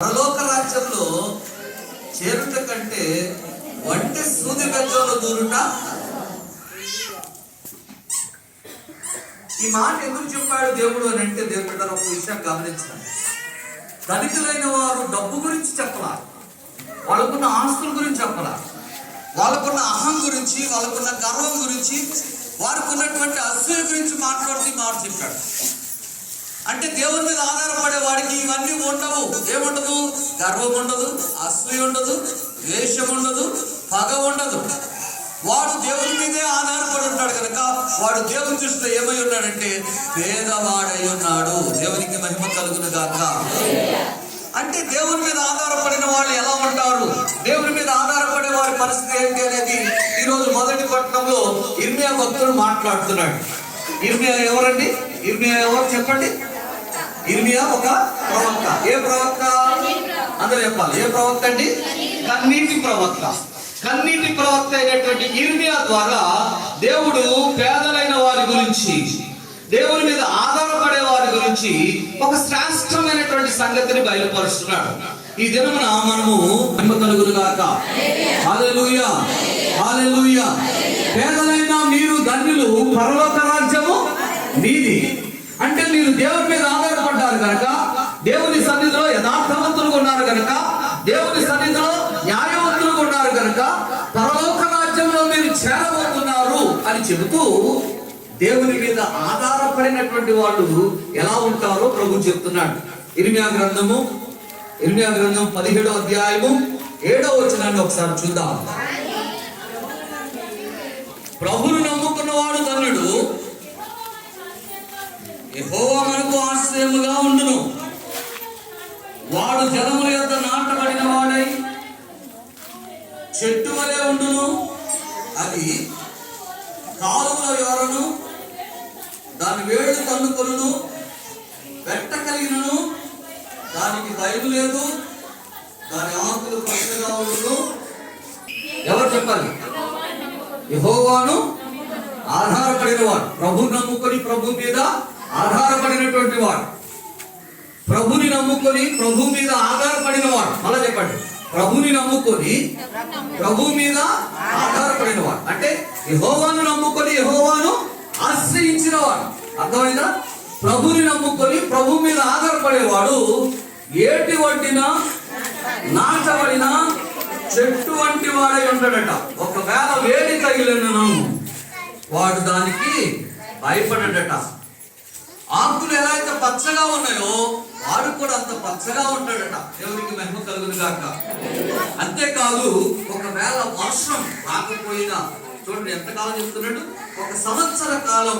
పరలోక రాజ్యంలో చేరుట కంటే వంటి సూది గంజంలో దూరుట. ఈ మాట ఎందుకు చెప్పాడు దేవుడు అని అంటే, దేవుడు ఒక విషయం గమనించాలి. ధనికులైన వారు డబ్బు గురించి చెప్పలా, వాళ్ళకున్న ఆస్తుల గురించి చెప్పలా, వాళ్ళకున్న అహం గురించి, వాళ్ళకున్న గర్వం గురించి, వారికి ఉన్నటువంటి అసూయ గురించి మాట్లాడుతూ మాట చెప్పాడు. అంటే దేవుని మీద ఆధారపడే వాడికి ఇవన్నీ ఉండవు. ఏముండదు? గర్వం ఉండదు, అసూయ ఉండదు, ద్వేషం ఉండదు, పగ ఉండదు. వాడు దేవుని మీదే ఆధారపడి ఉంటాడు కనుక వాడు దేవుని దృష్టిలో ఏమై ఉన్నాడంటే పేదవాడై ఉన్నాడు. దేవునికి మహిమ కలుగును గాక. అంటే దేవుని మీద ఆధారపడిన వాళ్ళు ఎలా ఉంటారు, దేవుని మీద ఆధారపడే వారి పరిస్థితి ఏంటి అనేది ఈరోజు మొదటి పట్టణంలో ఇర్మియా భక్తుడు మాట్లాడుతున్నాడు. ఇర్మియా ఎవరండి? ఇర్మియా ఎవరు చెప్పండి? ఇర్మియా ఒక ప్రవక్త. ఏ ప్రవక్త? అందరూ చెప్పాలి. ఏ ప్రవక్త అండి? కన్నీటి ప్రవక్త. కన్నీటి ప్రవక్త అయినటువంటి ఇర్మియా ద్వారా దేవుడు పేదలైన వారి గురించి, దేవుని మీద ఆధారపడే వారి గురించి ఒక శ్రేష్టమైనటువంటి సంగతిని బయలుపరుస్తున్నాడు. ఈ దినమున మనము మహిమ కలుగును గాక. హల్లెలూయా, హల్లెలూయా. పేదలైన మీరు ధన్యులు, పరలోక రాజ్యము మీది. అంటే మీరు దేవుని మీద ఆధారపడ్డారు కనుక, దేవుని సన్నిధిలో యథార్థవంతులుగా ఉన్నారు కనుక, దేవుని సన్నిధిలో న్యాయవంతులుగా ఉన్నారు కనుక పరలోక రాజ్యంలో మీరు చేరబోతున్నారు అని చెబుతూ దేవుని మీద ఆధారపడినటువంటి వాళ్ళు ఎలా ఉంటారో ప్రభు చెప్తున్నాడు. ఇర్మియా గ్రంథం 17వ అధ్యాయము 7వ వచనాన్ని ఒకసారి చూద్దాం. ప్రభువును నమ్ముకున్నవాడు ధన్యుడు, యెహోవా మనకు ఆశ్రయముగా ఉండును. వాడు జలముల యొద్ద నాటబడిన వాడై చెట్టు వలె ఉండును. అది కాలువల యొరను, దాని వేళ్ళు తన్నుకొనును. వెట్ట కలిగినను దానికి భయం లేదు, దాని ఆకులు పచ్చగా ఉండును. ఎవరు చెప్పాలి? యెహోవాను ఆధారపడిన వాడు, ప్రభు నమ్ముకొని ప్రభు మీద ఆధారపడినటువంటి వాడు, ప్రభుని నమ్ముకొని ప్రభు మీద ఆధారపడిన వాడు. అలా చెప్పండి. ప్రభుని నమ్ముకొని ప్రభు మీద ఆధారపడిన వాడు అంటే యెహోవాను నమ్ముకొని యెహోవాను ఆశ్రయించిన వాడు. అర్థమైందా? ప్రభుని నమ్ముకొని ప్రభు మీద ఆధారపడేవాడు ఏటి వంటిన నాటబడిన చెట్టు వంటి వాడై ఉంటాడట. ఒకవేళ వేడి తగిలినను వాడు దానికి భయపడట. ఆకులు ఎలా అయితే పచ్చగా ఉన్నాయో వాడు కూడా అంత పచ్చగా ఉంటాడట. దేవునికి మహిమ కలుగును గాక. అంతేకాదు, ఒకవేళ వర్షం రాకపోయినా, చూడండి ఎంతకాలం చెప్తున్నాడు, 1 సంవత్సర కాలం